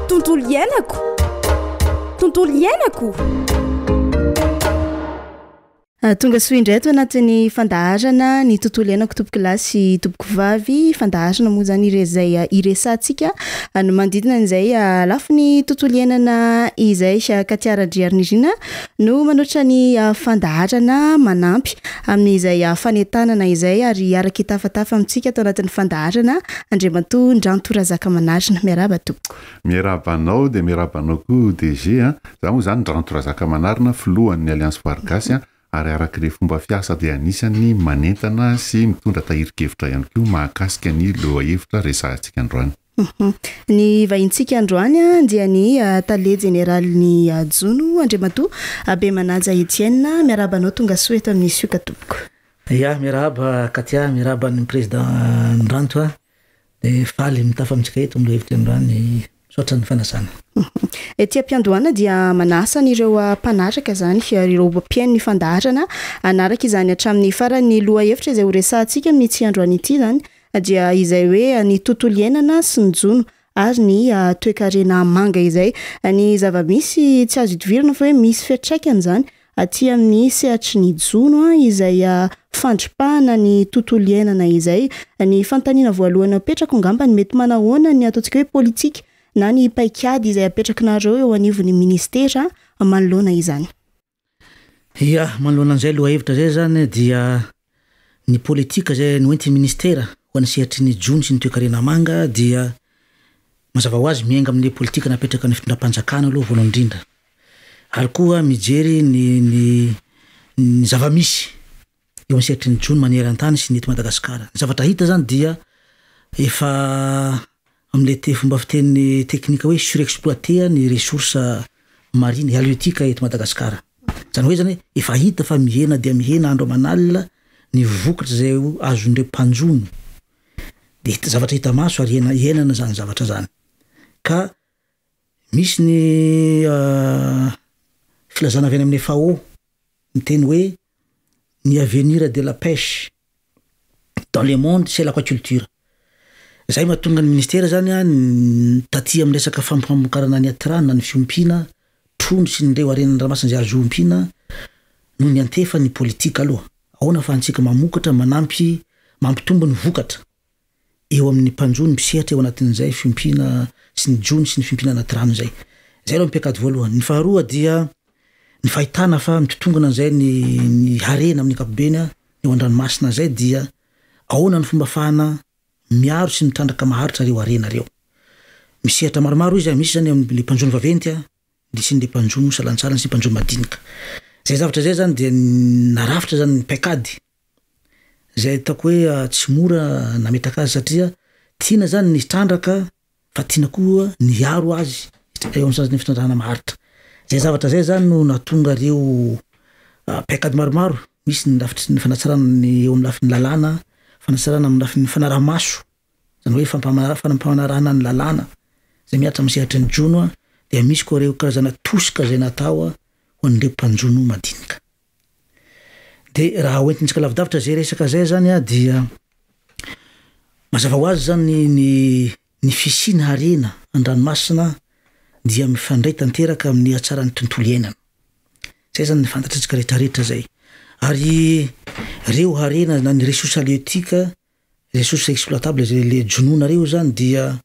tontolo iainako tonga soa indray to anatin'ny fandaharana ny tontolo iainako tompoko lahy sy tompoko vavy fandaharana moa zany irezay iresantsika no manodidina an'izay lafiny tontolo iainana izay Katiara-Driarnirina no manoatra ny fandaharana manampy amin'izay fanentanana izay ary araka tafatafa amintsika tao anatin'ny fandaharana Andriamatoa Ndrantorazaka Manarina miaraba tompoko. Miarabanao dia miarabanao koa DG za moa zany Ndrantorazaka Manarina filohan'ny Alliance Vargasy ary arak'ireo fomba fiasa dia anisany manentana sy mitondra tahirikevitra ihany koa mahakasika ny lohahevitra resahantsika androany. Ny vahintsika androany dia ny tale generalin'ny Jono Andriamatoa Bemanaja Etienne miarabanao tonga soa eto amin'ny sioka tompoko. Ya miaraba Katia miaraba ny président Ndranto dia faly mitafa amintsika eto amin'ny lohahevitra androany sotra ny fanasana. Ety am-piandohana dia manasa ireo mpanaraka zany ireo mpiain'ny fandaharana anaraka izany hatramin'ny farany lohahevitra izay ho resahantsika mitsy androany ity zany dia izay hoe ny tontolo iainana sy ny jono ary ny toe-karena manga izay ny zava-misy tsy azo idivirana fa hoe misy fiantraikany zany aty amin'ny sehatry ny jono izay fandripahana ny tontolo iainana izay ny fantaniana voalohany apetraka ngamba ny mety manahoana ny ataontsika hoe politika na ny paikady izay apetrakinareo eo anivon'ny ministera manoloana izany. Ya manoloana an'izay lohahevitra zay zany dia ny politika zay noenty ministera ho ansehatry ny jono sy ny toe-karena manga dia mazava ho azy miainga amin'ny politika napetraka ny fitondram-panjakana aloha voalohany indrindra ary koa mijery ny zava-misy eo ansehatry ny jono maneran-tany sy ny eto Madagasikara. Ny zavatra hita zany dia efa am'le fomba fiteny teknika hoe surexploiter ny ressources marine halieutiques eto Madagasikara. Zany hoe zany efa hita fa mihena dia mihena andro aman'alina ny vokatra zay azon'ireo mpanjono. Dia zavatra hita maso ary hienana zany zavatra zany. Ka misy ny filazana avy amin'ny FAO miteny hoe ny avenir de la pêche dans le monde c'est l'aquaculture. Zay mahatonga ny ministera zany taty amin'ny resaka fampiamokarana ny atirana ny fiompiana trondro sy nireo arenan'ny ranomasina zay azo ompiana no ny antefa ny politika aloha. Ahoana ahafahantsika mamokatra manampy mampitombo ny vokatra eo amin'ny mpanjono misehatra eo anatin'izay fiompiana sy ny jono sy ny fiompiana anatirano zay. Zay aloha mipiakady voalohany. Ny faharoa dia ny fahitana fa mitotongana zay ny harena amin'ny ankapobeny eo an-dranomasina zay dia ahoana ny fomba fahana miaro sy mitrandraka maharitra reo arena reo. Misehatra maromaro izy misy zany amin'ny mpanjono vaventy dia sy ny mpanjono salantsala sy mpanjono madinika. Zay zavatra zay zany dia narafitra zany ny paikady zay hitako hoe tsy mora nametaka azy satria tiana zany ny trandraka fa tiana koa ny aro azy eo amin'ny ny fitandrahana maharitra. Zay zavatra zay zany no natonga reo paikady maromaro misy ny lafitry ny fanatsarana ny eo amin'ny lafiny lalàna fanasarana amin'ny lafiny fanaramaso zany hoe fanampanarahana ny lalàna zay miatra misehatra ny jono dia misy koa reo karazana tosika zay natao ho an'ireo mpanjono madinika. Dia raha hoentintsika lavidavitra zay resaka zay zany dia mazava ho azy zany ny fisiny harena an-dranomasina dia mifandray tanteraka amin'ny hatsaran'ny tontolo iainana. Zay zany ny fantatritsika rehetrarehetra zay. Ary reo harena na ny ressources halieutiques ressources exploitables zay le jonona reo zany dia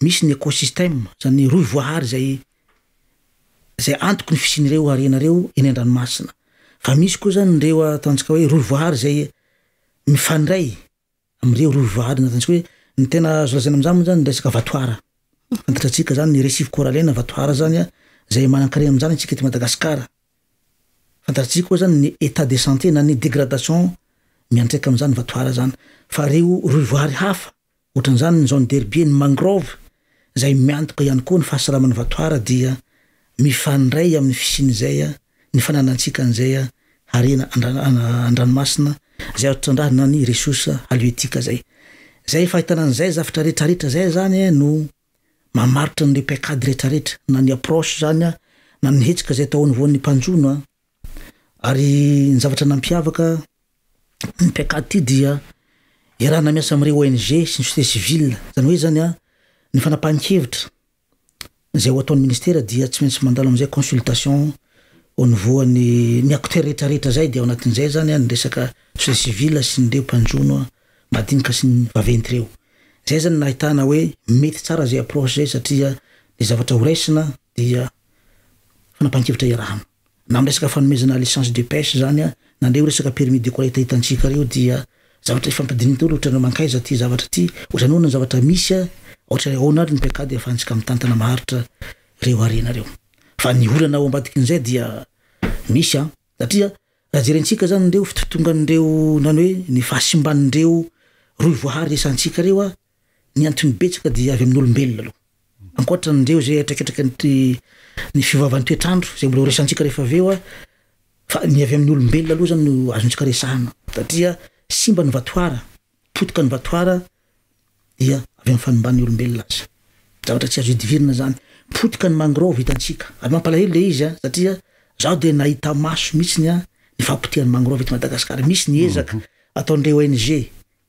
misy ny écosystème zany roy voahary zay antoko ny fisin'ireo harena reo eny an-dranomasina. Fa misy koa zany reo ataontsika hoe roy voahary zay mifandray amin'ireo roy voahary ataontsika hoe ny tena azo lazaina amin'izany moa zany ny resaka vatoara. Fantatratsika zany ny récif corallien vatoara zany zay manan-karena amin'izany antsika eto Madagasikara. Fantatritsika koa zany ny état de santé na ny dégradation miantraika amin'izany vatoara zany. Fa reo roy voahary hafa ohatran'izany ny zone d'herbier ny mangrove zay miantoka ihany koa ny fahasalaman'ny vatoara dia mifandray amin'ny fisin'izay ny fananantsika an'izay harena an-dranomasina zay atrandrahana ny ressources halieutiques zay. Zay fahitana an'izay zavatra rehetrarehetra zay zany no mamaritra ny paikady rehetrarehetra na ny approche zany na ny hetsika zay atao voan'ny mpanjono. Ary ny zavatra nampiavaka ny paikady ty dia iarahana miasa amin'ireo ONG sy ny société civile zany hoe zany ny fanapahan-kevitra zay ho ataon'ny ministera dia tsy maintsy mandalo am'izay consultation au niveau ny acteur rehetrarehetra zay de ao anatin'izay zany ny resaka société civile sy nyreo mpanjono madinika sy ny vaventy reo zay zany nahitana hoe mety tsara zay approche zay satria le zavatra horaisina dia fanapahan-kevitra iarahana na amresaka fanomezana licence de pêche zany na ndreo resaka permis de collecte hitantsika reo dia zavatra ifampadinitolo ohatra na mankaiza ty zavatra ty ohatra nohona zavatra misy ohatra aonary ny pekady afahantsika mitantana maharitra reo arenareo fa ny olana ao ambadikin'izay dia misy satria raha jerentsika zany ndreo fitotongan'ireo nany hoe ny fahasimban'ireo roy voahary resantsika reo ny antony betsaka dia avy amin'ny olombelona aloha ankoatra ndreo zay atraikatraky ny fivavany toetrandro zay mbola resantsika rehefa aveo fa ny avy amin'ny olombelona aloha zany no azontsika resahana satria simba ny vatoara potika ny vatoara dia avy amin'ny fanomban'ny olombelona azy zavatra tsy azo idivirina zany potika ny mangrove hitantsika ary mampalahelo le izy satria zaho de nahita maso mihitsy ny fampitian'ny mangrove eto Madagasikara misy ny ezaka ataon'ireo ONG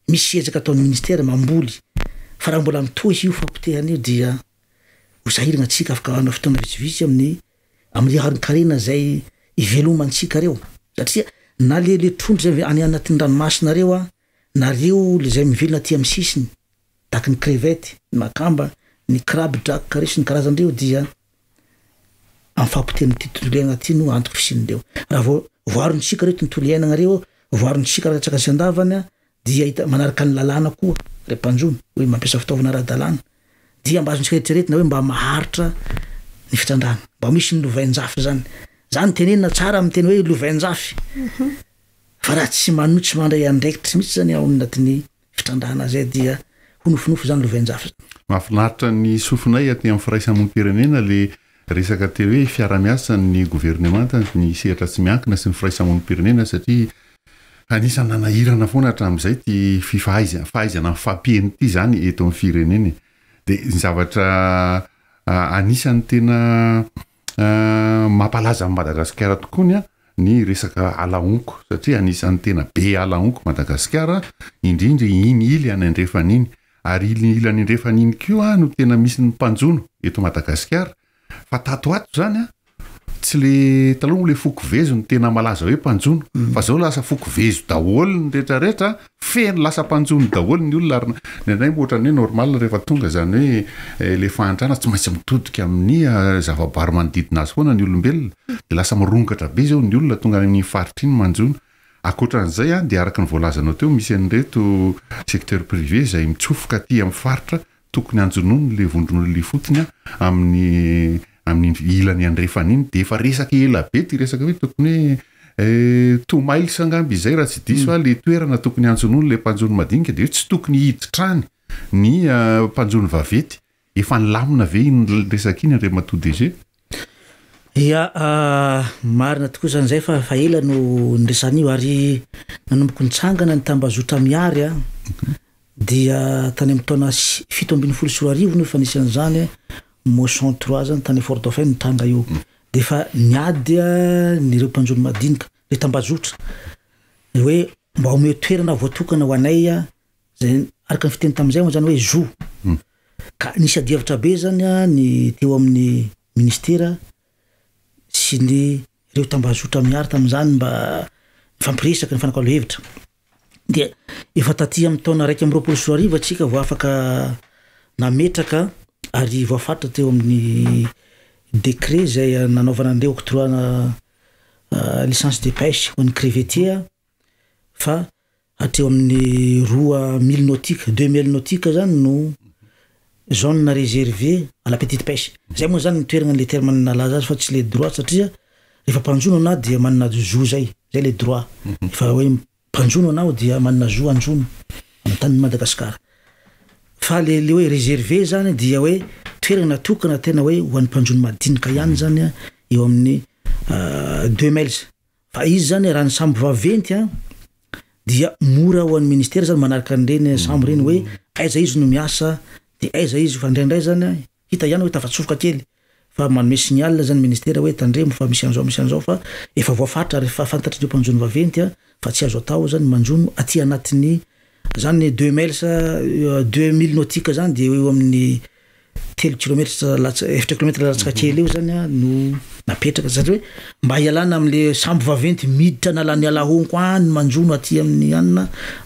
misy ezaka ataon'ny ministera mamboly fa raha mbola mitohy io fampitehana io dia ho sahirana atsika afaka ana fotoana vitsivitsy amin'ny harinkarena zay ivelomantsika reo satria na le trondro zay any anatin'ny ranomasinareo nareo le zay mivelona aty amin'ny sisiny taky ny crevette ny makamba ny crabe drac carré sy ny karazan'ireo dia amin'ny fampitehana ty tontolo iainana ty no antoko fisin'ireo raha voarontsika reo tontolo iainana reo voarontsika raha tsaka sy andavany dia manaraka ny lalàna koa re mpanjono hoe mampiasa fitaovana ara-dalàna dia mba azontsika rehetrarehetina hoe mba maharitra ny fitrandrana mba misy ny lovain-jafy zany tenenina tsara amin'ny teny hoe lovain-jafy fa raha tsy manotsy mandray andraikitra mihitsy zany ao anatin'ny fitrandrana zay dia honofinofo zany lovain-jafy mahafinaritra ny sofinay aty amin'ny firaisamonim-pirenena le resaka teo hoe fiara-miasa ny gouvernemanta ny sehatra tsy miankina sy ny firaisamonim-pirenena satria anisany nanahirana foana hatramin'izay ty fahaizana fampihany ty zany eto amin'ny firenena de ny zavatra anisany tena mampalaza amin'ny Madagasikara tokoa ny resaka alaonko satria anisany tena be alaonko Madagasikara indrindra iny ily anandrefan'iny ary ily anandrefan'iny koa no tena misy ny mpanjono eto Madagasikara fa tatoato zany tsy le taloha le fokovezo ny tena malaza hoe mpanjono fa zao lasa fokovezo daholo ny rehetrarehetra feno lasa mpanjono daholo ny olona ary nenay ohatra ny hoe normal rehefa tonga zany hoe le fahantrana tsy maintsy mitodika amin'ny zavaboary manodidina azy foana ny olombelona de lasa mirongatra be zao ny olona tonga amin'ny faritra iny manjono akoatran'izay de araka ny voalazanao teo misy an'ireto secteur privé zay mitsofoka aty amin'ny faritra tokony anjonono le vondron'olona fotony amin'ny ilany andrefan'iny de efa resaka ela be ty resaka hoe tokony hoe tomaily sangamby izay raha tsy diso le toerana tokony anjonono le mpanjono madinika de tsy tokony hiditrany ny mpanjono vavety efa nilamina ve iny resaka iny Andriamatoa DG ia marina tokoa zany zay fa ela no nresan'io ary nanomboky nitsangana ny tambazotra miary dia tany amin'ny taona 7 no efa nisy an'izany motion 3 zany tany Fort Dauphin nitanga io de fa niady nireo mpanjono madinika le tambazotra hoe mba ome toerana voatokana ho anay zay araka ny fiteny tamin'izay moa zany hoe zo ka nisy adiavitra be zany ny teo amin'ny ministera sy ny reo tambazotra miary tamin'izany mba fampiresaka ny fanakalo hevitra dia efa taty amin'ny taona 1 atsika vo afaka nametraka ary voafatra teo amin'ny décret zay nanaovana andreo octroana licence de pêche ho an'ny crevetier fa hateo amin'ny 2000 nautique 2000 nautique zany no zone réservée à la petite pêche zay moa zany nitoerana le terme nalaza azy fa tsy le droit satria rehefa mpanjono anao dia manana zo zay le droit fa hoe mpanjono anao dia manana zo anjono amin'ny tany Madagasikara fa le hoe réservé zany dia hoe toerana natokana tena hoe ho an'ny mpanjono madinika ihany zany eo amin'ny 2000 fa izy zany raha ny sambo vaventy dia mora ho an'ny ministera zany manaraka an'ireny sambo reny hoe aiza izy no miasa de aiza izy fa ndraindray zany hita ihany hoe tafatsofoka kely fa manome signal zany ministera hoe tandremo fa misy an'izao fa efa voafatra rehefa fantatry ireo mpanjono vaventy fa tsy azo atao zany manjono aty anatin'ny zany 2000 nautique zany de eo amin'ny 3 kilometra latsaka kely eo zany a no napetraka satria hoe mba hialana am'le sambo vaventy miditra nalany alahonko any manjono aty amin'ny anina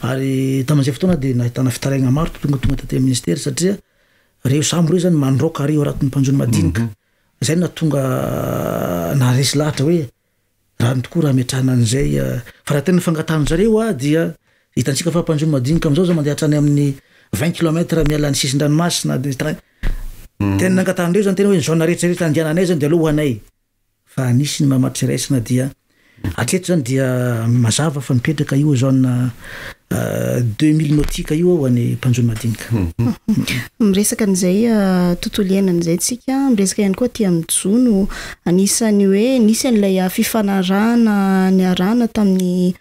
ary tamin'izay fotoana de nahitana fitaraigna maro tonga taty amin'ny ministera satria reo sambo reo zany mandroka reo araky ny mpanjono madinika zay natonga naresy lahatra hoe rahany tokoa raha miatrahana an'izay fa raha tena fangatahany zareo a dia hitantsika fa mpanjono madinika am'izao zao mandeha hatrany amin'ny 20 kilometra mialan'ny sisin-dranomasina de tena nangatahndreo zany tena hoe zona rehetrarehetra andiananay zany de aloha anay fa nisy ny mamatry raisina dia atreto zany dia mazava fa mipetraka io zona 2000 nautika io ho an'ny mpanjono madinika miresaka an'izay tontolo iainan'izay tsika miresaka ihany koa ty amin'ny jono anisany hoe nisy an'ilay fifanarahana ny arana tamin'ny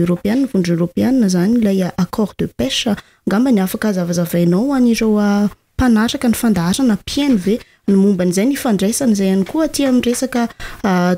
européenne vondro européenne zany ilay accord de pêche ngamba ny afaka zavazavainao an'ireo mpanatraka ny fandaharana mpiaino ve ny momba n'izay ny fandraisana izay ihany koa aty amin'ny resaka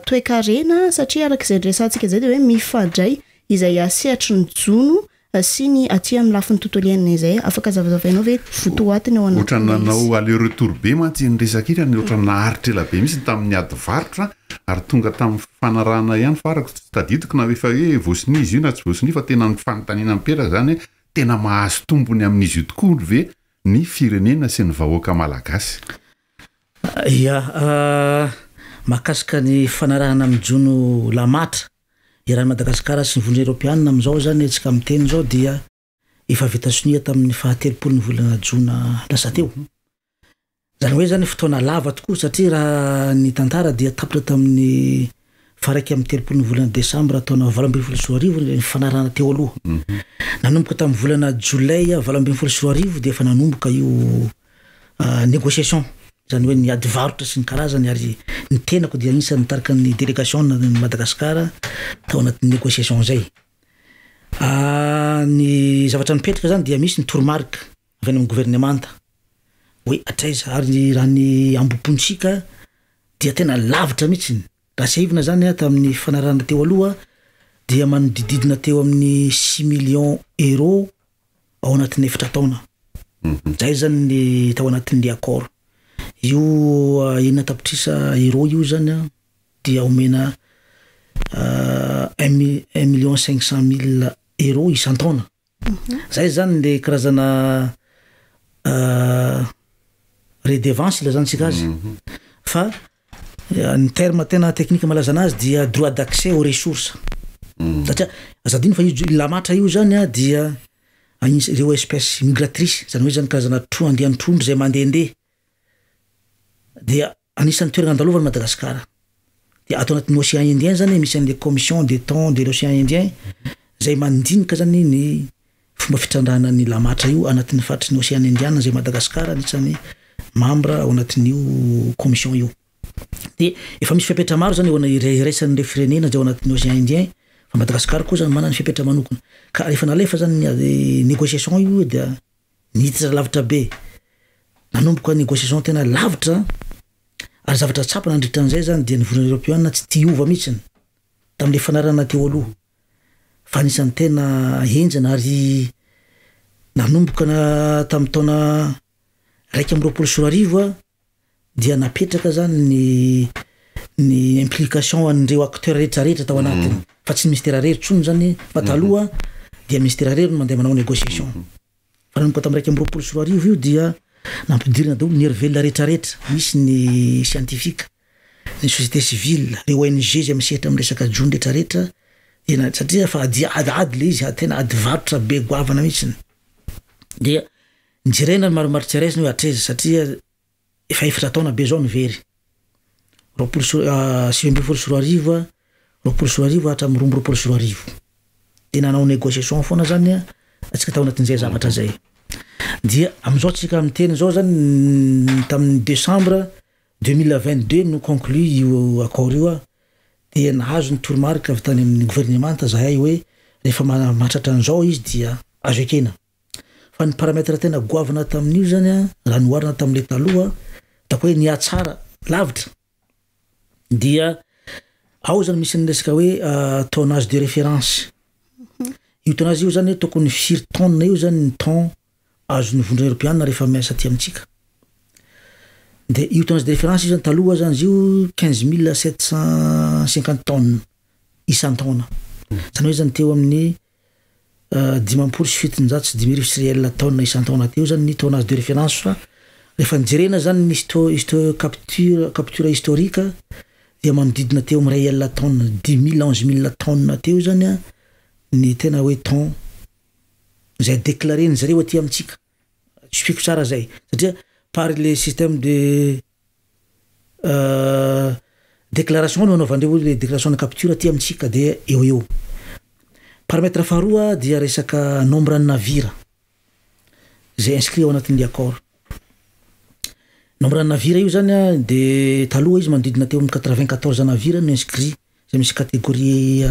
toe-karena satria arak'izay resantsika zay de hoe mifandray izay sehatry ny jono sy ny aty amin'ny lafin'ny tontolo iainana izay afaka zavazavainao ve votoatiny ao anaty ohatrany nanao aller retour be mantsy ny resaka irany ohatrany naharitra ela be mihitsy tamin'ny ady varotra ary tonga tamin'ny fanarahana ihany farako tsy tadidiko na efa hoe voasinizy io na tsy voasiny fa tena ny fanontaniana mipera zany hoe tena mahazo tombony amin'izy io tokoa ve ny firenena sy ny vahoaka malagasy mahakasika ny fanarahana amin'ny jono lamatra irany Madagasikara sy ny vondro européenne am'izao zany atsika amin'ny teny zao dia efa États-Unis tamin'ny 13 volana jona lasa teo zany hoe zany fotoana lava tokoa satria raha ny tantara dia tapitra tamin'ny faraiky amin'ny 13 volana desambra taona 2024 ny fanarahana teo aloha nanomboka tamin'ny volana jolay 2024 dia efa nanomboka io négociation zany hoe ny ady varotra sy ny karazany ary ny tenako dia anisany nitarika ny délégation ny Madagasikara tao anatin'ny négociation zay ny zavatra mipetraka zany dia misy ny toromarika avy any amin'ny gouvernemanta hoe atraiza ary raha ny amboponsika dia tena lavitra mihitsy raha sahivina zany tamin'ny fanarahana teo aloha dia manodididina teo amin'ny 6 millions euro ao anatin'ny 4 taona zay zany ny tao anatin'ny accord io ina tapitrisa euro io zany dia omena 1,500,000 euro isan-taona zay zany le karazana redevance la zany tsika azy fa ny terme tena teknika malaza anazy dia droit d'accès aux ressources satria azadiny fa io lamatra io zany dia ireo espèce migratrice zany hoe zany karazana andehan'ny trondro zay mandehandeha dia anisan'ny toerana andalovany Madagasikara dia ato anatin'ny océan Indien zany misy an'le commission des thons de l'océan Indien zay mandinika zany ny fomba fitrandrahana ny lamatra io anatin'ny faritry ny océan Indien zay Madagasikara anisan'ny membre ao anatin'io commission io de efa misy fipetra maro zany eo iraisan'ireo firenena zay ao anatin'ny océan Indien fa Madagasikara koa zany manana fipetra manokana ka rehefa nalefa zany négociation io dia niditra lavitra be nanomboka négociation tena lavitra ary zavatra tsapa nandritra an'izay zany dia ny vondro européenne tsy tiova mihitsiny tamin'le fanarahana teo aloha fa anisan'ny tena henjana ary nanomboka tamin'ny taona 2020 dia napetraka zany ny implication an'ireo acteur rehetrarehetra tao anatiny fa tsy ministera rery tsony zany fa taloha dia ministera rery no mandeha manao négociation fa nanomboka tamin'ny 2020 io dia nampidirina daholo ny hery rehetrarehetra misy ny scientifique ny société civile le ONG zay misehatra amin'ny resaka jono rehetrarehetra dia satria fa ady le izy tena ady varotra be goavana mihitsiny dia nijerena ny maromaro tsy raisiny hoe atreza satria efa 4 taona be zao ny very 2024 hatramin'ny 2025 dia nanao négociation foana zany atsika tao anatin'izay zavatra zay dia am'izao tsika amin'ny teny zao zany tamin'ny décembre 2022 no conclu io accord io dia nahazo ny toromarika avy tany amin'ny gouvernemanta zahay hoe rehefa mahatratra an'izao izy dia azo ekena fa ny paramètre tena goavana tamin'io zany raha noharina tamin'le taloha tako hoe niatsara lavitra dia ao zany misy ny resaka hoe tonnage de référence io tonnage io zany tokony 4 tonnes io zany ny ton azo ny vondro européenne rehefa miasa aty amintsika de io tonnage de référence io zany taloha zany izy io 15750 tonnes isan-taona. Zany hoe zany teo amin'ny 5.7 sy 1000 tonnes isan-taona teo zany ny tonnage de référence fa rehefa nijerena zany ny capture historique dia manodidina teo amin'ny 1 tonnes 10 000 tonnes teo zany a ny tena hoe ton zay déclaré ny zareo aty amitsika. Tsy fiko tsara zay satria par le système de déclaration no anaovandreo le déclaration de capture aty amitsika de eo. Paramètre faharoa dia resaka nombre ny navira zay inscrit ao anatin'ny accord. Nombre ny navira io zany a de taloha izy manodidina teo amin'ny 94 navira no inscrit zay misy catégorie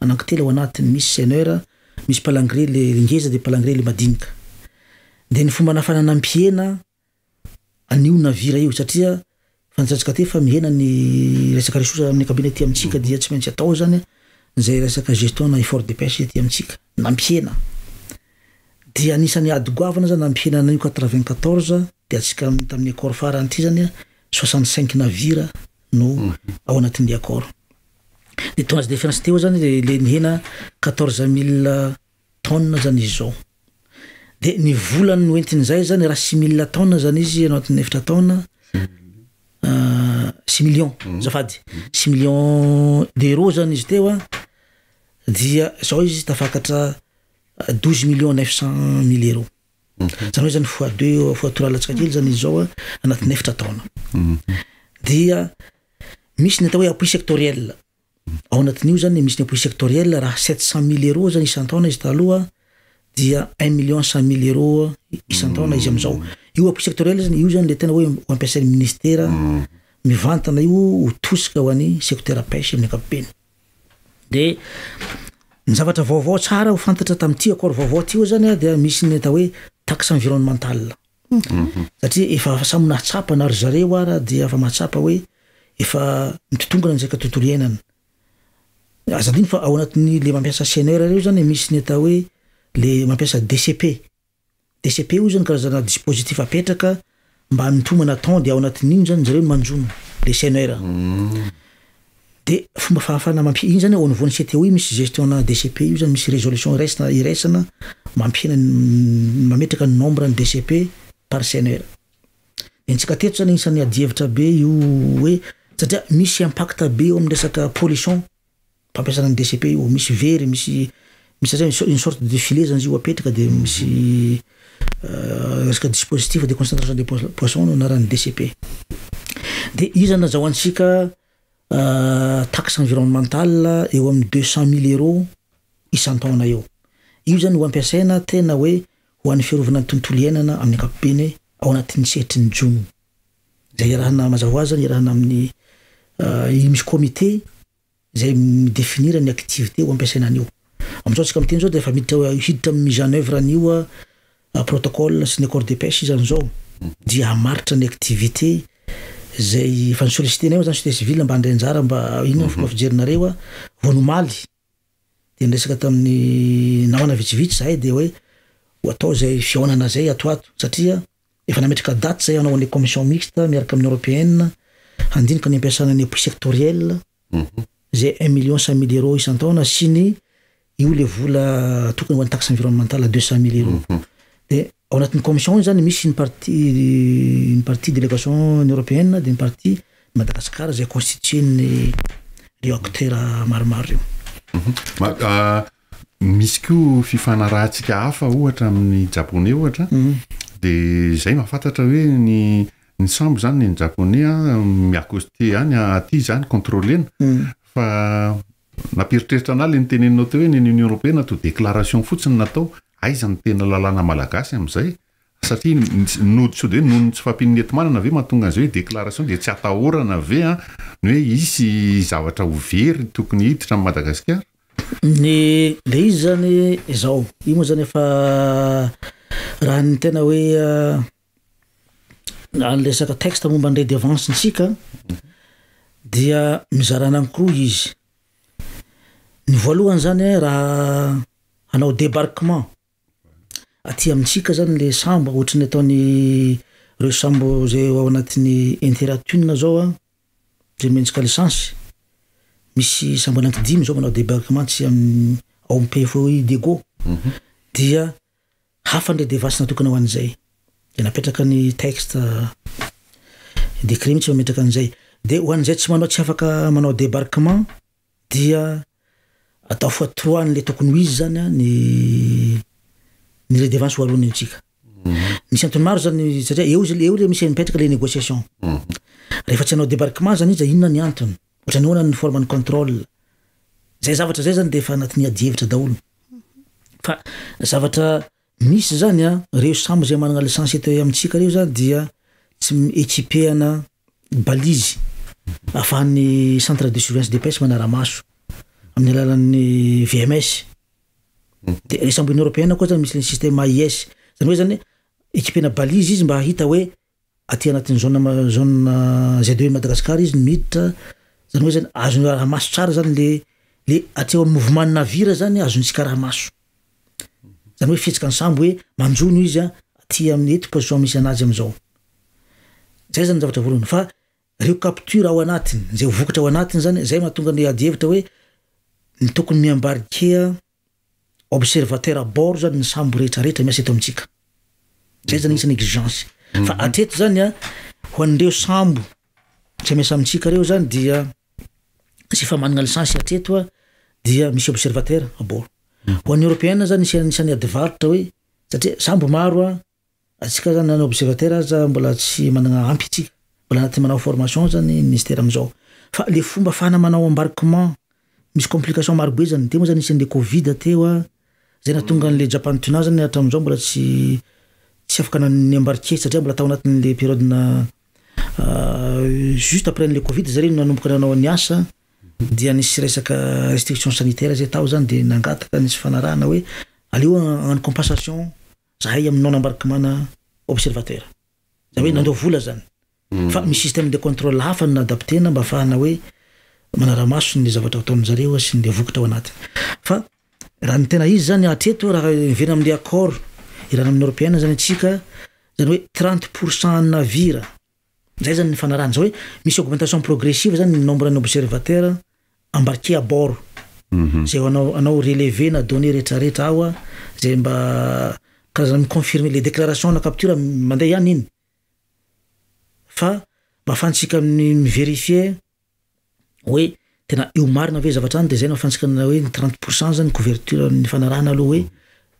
anankitelo ao anatiny, misy seineur, misy palangre le ngeza de palangre le madinika. De ny fomba nafanana ampihena an'io navira io satria fantatsantsika te fa mihena ny resaka ressources amin'ny ankabiny aty amitsika dia tsy maintsy atao zany zay resaka gestion na effort de pêche aty amitsika nampihena. Dia anisan'ny ady goavana zany nampihena an'io 94 de atsika tamin'ny accord farany ty zany 65 navira no ao anatin'ny accord. De tonnage de référence teo zany le nihena 14000 tonnes zany izy zao. De ny volany noentin'izay zany raha 6000 tonnes zany izy anatin'ny 4 taona 6 millions zafady 6 millions d'euros zany izy teo a dia zao izy tafakatra 12 900 000 euros. Zany hoe zany fois 2 fois 3 latsaka kely zany izy zao anatin'ny 4 taona. Dia misy ny atao hoe appui sectoriel. Ao anatin'io zany misy ny appui sectoriel raha 700 000 euros zany isan-taona izy taloha dia 1 100 000 euros isan-taona izy amizao. Io appui sectoriel zany io zany le tena hoe ampiasain'ny ministera mivantana io ho tosika ho an'ny secteur pêche amin'ny ankapobeny. De ny zavatra vaovao tsara ho fantatra tamin'ity accord vaovao ty zany dia misy ny atao hoe taxe environnementale. Satria efa samy nahatsapa na ry zareo ara dia efa mahatsapa hoe efa mitotongana ny resaka tontolo iainana. Azadiny fa ao anatin'ny le mampiasa seineur reo zany misy ny atao hoe le mampiasa DCP. DCP io zany karazana dispositif apetraka mba hanitomana temps de ao anatin'igny zany zareo manjono le seineur. De fomba fahafana iny zany au niveau ny CTO misy gestion na DCP io zany misy résolution iraisana mampihena mametraka ny nombre ny DCP par seineur. Intsika teto zany isan'ny adievitra be io hoe satria misy impact be eo amin'ny resaka pollution fampiasana ny DCP io, misy very misy une sorte de filet zany izy io apetraka de misy resaka dispositif de concentration des poissons no anarany DCP. De izy zany nazahoantsika taxe environnementale eo amin'ny 200 000 euros isan-taona eo. Io zany ho ampiasaina tena hoe ho an'ny fiarovana ny tontolo iainana amin'ny ankapobeny ao anatin'ny sehatry ny jono. Zay iarahana mazava hoazy zany iarahana amin'ny misy comité zay midéfinir ny activité ho ampiasaina an'io. Amizao tsika miteny zao de efa hiditra amin'ny mise en œuvre an'io protocole sy ny accord de pêche zany zao dia hamaritra ny activité zay fa nisollicitenay zany société civile mba handray anjara mba ino fomba fijerinareo vonomaly de niresaka tamin'ny namana vitsivitsy zahay de hoe ho atao zay fiaonana zay atoato satria efa nametraka date zay anao an'le commission mixte miaraka amin'ny européenne handinika ny ampiasana ny appui sectoriel zay 1 100 000 euros isan-taona sy ny io le vola tokony ho an'ny taxe environnementale 200 000 euros. De ao anatin'ny commission zany misy une partie délégation européenne de une partie Madagascar zay constitué ny reo acteur maromaro reo. Misy koa fifanarahantsika hafa ohatra amin'ny japonais ohatra de zay mahafantatra hoe ny sambo zany ny japonais miakoste any aty zany contrôlena fa namperitreritra analy ny teneninao teo hoe ny Union européenne to déclaration fotsiny natao aiza ny tena lalàna malagasy am'izay satria noditsy de noho tsy fampinentomanana ve mahatonga azy hoe déclaration de tsy atahorana ve ny hoe isy zavatra ho very tokony hiditra amin'ny Madagasikara. Le izy zany zao io moa zany efa raha ny tena hoe ny resaka texte momba ny redevance ntsika dia mizara anankiroa izy. Ny voalohany zany raha hanao débarquement aty amintsika zany le sambo ohatrany ataony reo sambo zay ao anatin'ny interatune zao a zay mentsika lisansy misy sambo anankidimy zao manao débarquement tsy ao PFOI Dego dia hafa ndray devasy natokana ho an'izay de napetraka ny texte décret mitsy mametraka an'izay de ho an'izay tsy manao tsy afaka manao débarquement dia atao fois 3 n'le tokony ho izy zany a ny redevance hoalohany antsika misy antony maro zany satria eo le misy mipetraka le négociation rehefa tsy hanao débarquement zany izy inona ny antony ohatrany hoana ny forme ny contrôle zay zavatra zay zany de efa anatin'ny adievitra daholo fa zavatra misy zany a reo sambo zay manana licence eto amintsika reo zany dia tsy équipéana balise afahan'ny centre de surveillance des pêches manara-maso amin'ny alalan'ny VMS de le sambo Union européenne koa zany misy le système AIS zany hoe zany équipéana balise izy mba hita hoe aty anatin'ny zone Z2 Madagascar izy miditra zany hoe zany azony raha maso tsara zany le aty amin'ny mouvement navire zany azontsika raha maso zany hoe fihetsika ny sambo hoe manjono izy a aty amin'ny eto position misy anazy am'izao zay zany zavatra voalohany fa reo capture ao anatiny zay vokatra ao anatiny zany zay mahatonga ny adievitra hoe ny tokony miambarikea observateur à bord zany ny sambo rehetrarehetra miasa eto amintsika zay zany isan'ny exigence fa atreto zany a ho an'ireo sambo tsy miasa amintsika reo zany dia sy efa manana licence atreto a dia misy observateur à bord ho an'ny européenne zany isan'ny adivarotra hoe satria sambo maro a atsika zany nanao observateur aza mbola tsy manana ampy tsika mbola anaty manao formation zany ministère am'izao fa le fomba fana manao embarquement misy complication maro be zany te moa zany isan'le covid teo a zay natonga an'le Japan tuna zany hatram'izao mbola tsy afaka ny embarquer satria mbola tao anatin'le période na juste après le covid zare nanomboka nanao ny asa dia nisy resaka restriction sanitaire zay tao zany de nangataka nisy fanarahana hoe aleo en compensation zahay amin'ny non embarquement na observateur zay hoe nandao vola zany fa misy système de contrôle hafa na adaptena mba afahana hoe manara-maso ny zavatra ataony zareo sy ny vokatra ao anatiny fa raha ny tena izy zany atreto raha verina amin'le accord irana amin'ny européenne zany atsika zany hoe 30% navire zay zany ny fanarahana zao hoe misy augmentation progressive zany ny nombre ny observateur embarqué à bord zay anao relevé na données rehetrarehetra ao a zay mba karazana miconfirmer les déclarations na capture mandeha ihany iny fa mba ahafahantsika mivérifier hoe tena eo marina ve zavatra any de zay no ahafahantsika hoe 30% zany couverture ny fanarahana aloha hoe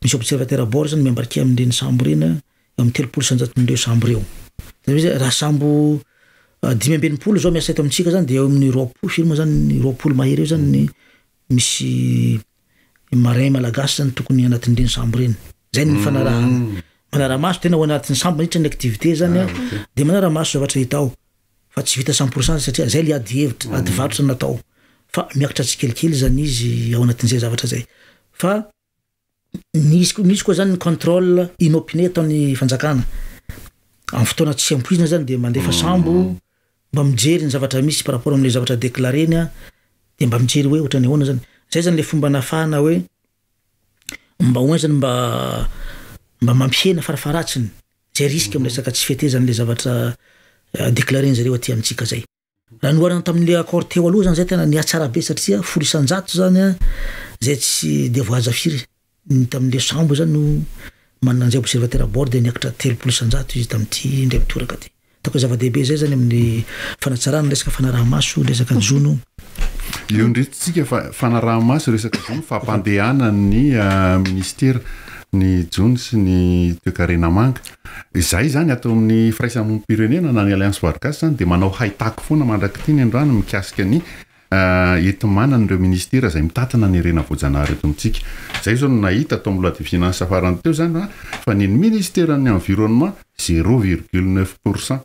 misy observateur à bord zany miembarqué amin'ireny sambo reny amin'ny 300 sambo reo raha sambo 5 zao miasa eto amintsika zany de eo amin'ny 20 firma zany 20 mahery eo zany misy marin malagasy zany tokony anatin'ireny sambo reny zay ny fanarahana manara-maso tena ho anatin'ny sambo manitra ny activité zany de manara-maso zavatra hita ao fa tsy vita 100% satria zay le adihevitra adivarotra natao fa miakatra tsikelikely zany izy ao anatin'izay zavatra zay fa misy koa zany ny contrôle inopiné ataon'ny fanjakana amin'ny fotoana tsy ampoizina zany de mandefa sambo mba mijery ny zavatra misy par rapport amin'le zavatra déclareny a de mba mijery hoe ohatrany ahoana zany zay zany le fomba nafahana hoe mba hoany zany mba mampihena farafaratsiny zay risque amin'ny resaka tsy fetezany le zavatra déclareny zareo aty amintsika zay raha noharana tamin'le accord teo aloha zany zay tena ny atsara be satria 100 zany a zay tsy de voazafiry tamin'le sambo zany no manana an'izay observateur à bord de niakatra 300 izy tamity indray mitoraka ty ataoko zava-dehibe zay zany amin'ny fanatsarana resaka fanaraha-maso resaka jono eo ndretsika fanaraha-maso resaka jono fampandehana ny ministère ny jony sy ny toekarena manga izay zany atao amin'ny firaisamonim-pirenena na ny alliance vargasy zany de manao haitako foana mandraky ty ny andrano mikasika ny entimana n'ireo ministera zay mitatana ny rena voajanahary eto amintsika zay zao no nahita atao amin'ny loi de finance farany teo zany fa ny ministère ny environnement 0,9%,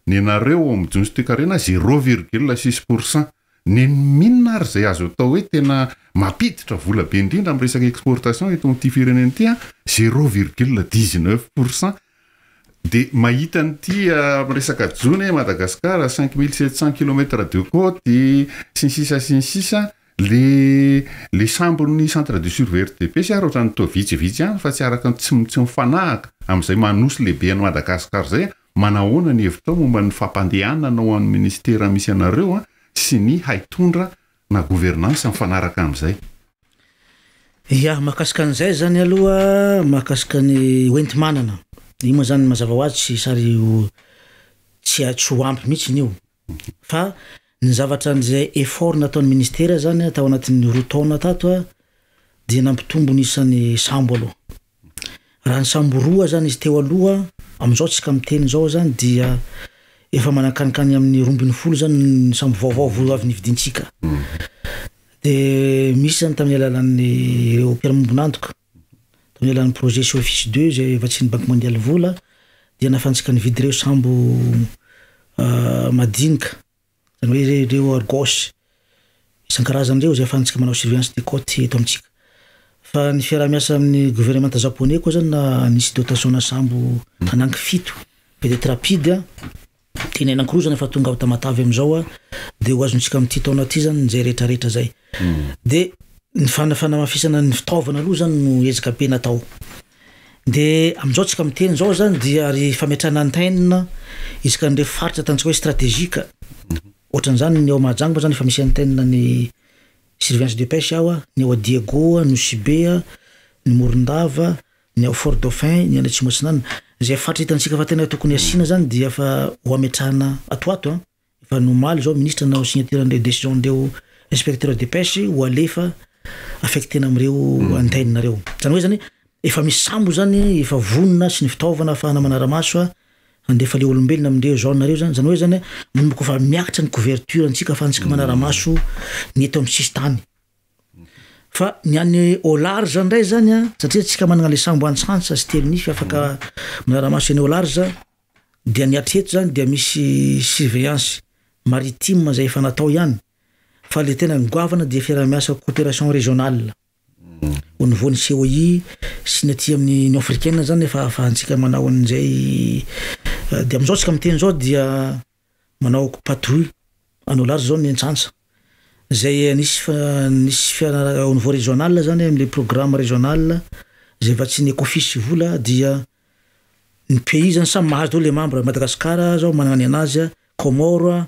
ny nareo amin'ny jony sy toekarena 0,6%. ny minina ary zay azo atao hoe tena mapiditra vola be indrindra amin'ny resaka exportation eto amin'ity firenena ity 0,19%. de mahita n'ity resaka jony Madagasikara 5700 km de côte sy ny sisa le sambony centre de surveillance de pêche ary ohatrany to vitsivitsy ihany fa tsy araka tsy mifanahaka amin'izay manosy lehibe any Madagasikara zay manahoana ny hevitao momba ny fampandehanana ao amin'ny ministera misy anareo sy ny haitondra na gouvernance mifanaraka amin'izay. Ya, mahakasika an'izay zany aloha mahakasika ny hoentimanana. Io moa zany mazava ho azy tsy sary tsy ho ampy mihitsy io. Fa ny zavatra an'izay effort nataon'ny ministera zany tao anatin'ny 2 taona tato dia nampitombo nisan'ny sambo aloha. Raha ny sambo 2 zany izy teo aloha, amin'izao tsika miteny zao zany dia efa manakanikany amin'ny 12 zany ny sambo vaovao avy nividintsika. De misy zany tamin'ny alalan'ny ireo mpiara-mombonantoka, tamin'ny alalan'ny projet Soffice 2 zay vatsian'ny Banque mondiale vola, dia nafantsika nividy ireo sambo madinika, zany hoe ireo Argos isan-karazany reo zay afantsika manao surveillance des côtes eto amintsika. Fa ny fiara-miasa amin'ny gouvernement japonais koa zany na nisy dotation na sambo ananky 7 vedette rapide teny anankiroa zany efa tonga Tamatavy amin'izao dia ho azontsika amin'ny 10 taona ty zany zay rehetrarehetra zay. De ny fanamafisana ny fitaovana aloha zany no ezaka be natao. De amin'izao tsika miteny zao zany dia ry fametrahana antenne isaka an'ireo faritra ataontsika hoe stratégique. Ohatran'izany ny ao Mahajanga zany efa misy antenne ny surveillance de pêche ao, ny ao Diego, ny Sibea, ny Morondava, ny ao Fort Dauphin, ny Anatsimo Atsinanana. Zay faritra hitantsika fa tena tokony asiana zany dia fa ho ametrahana atoato efa normal zao ministre na signature décision ndeo inspecteur de pêche ho alefa affectena am'ireo antenne reo. Zany hoe zany efa misy sambo zany efa vonona sy ny fitaovana afahana manara-maso andefa le olombelona amindreo zone reo zany hoe zany manomboka fa miakatra ny couverture antsika afahantsika manara-maso ny eto amin'ny sistany. Fa ny any au large ndray zany satria tsika manana le sambo antsantsa sy telo nify afaka manara-maso any au large dia ny atreto zany dia misy surveillance maritime zay efa natao ihany. Fa le tena goavana dia fiara-miasa coopération régionale au niveau ny COI sy ny aty amin'ny Union africaine zany efa afahantsika manao an'izay. Dia amin'izao tsika miteny zao dia manao patrouille any au large zao ny antsantsa zay nisy fiara au niveau régional zany amin'ny programme régional zay vatsiny Ecofis vola dia ny pays zany samy mahazo daholo le membre. Madagascar zao manana anazy, Comore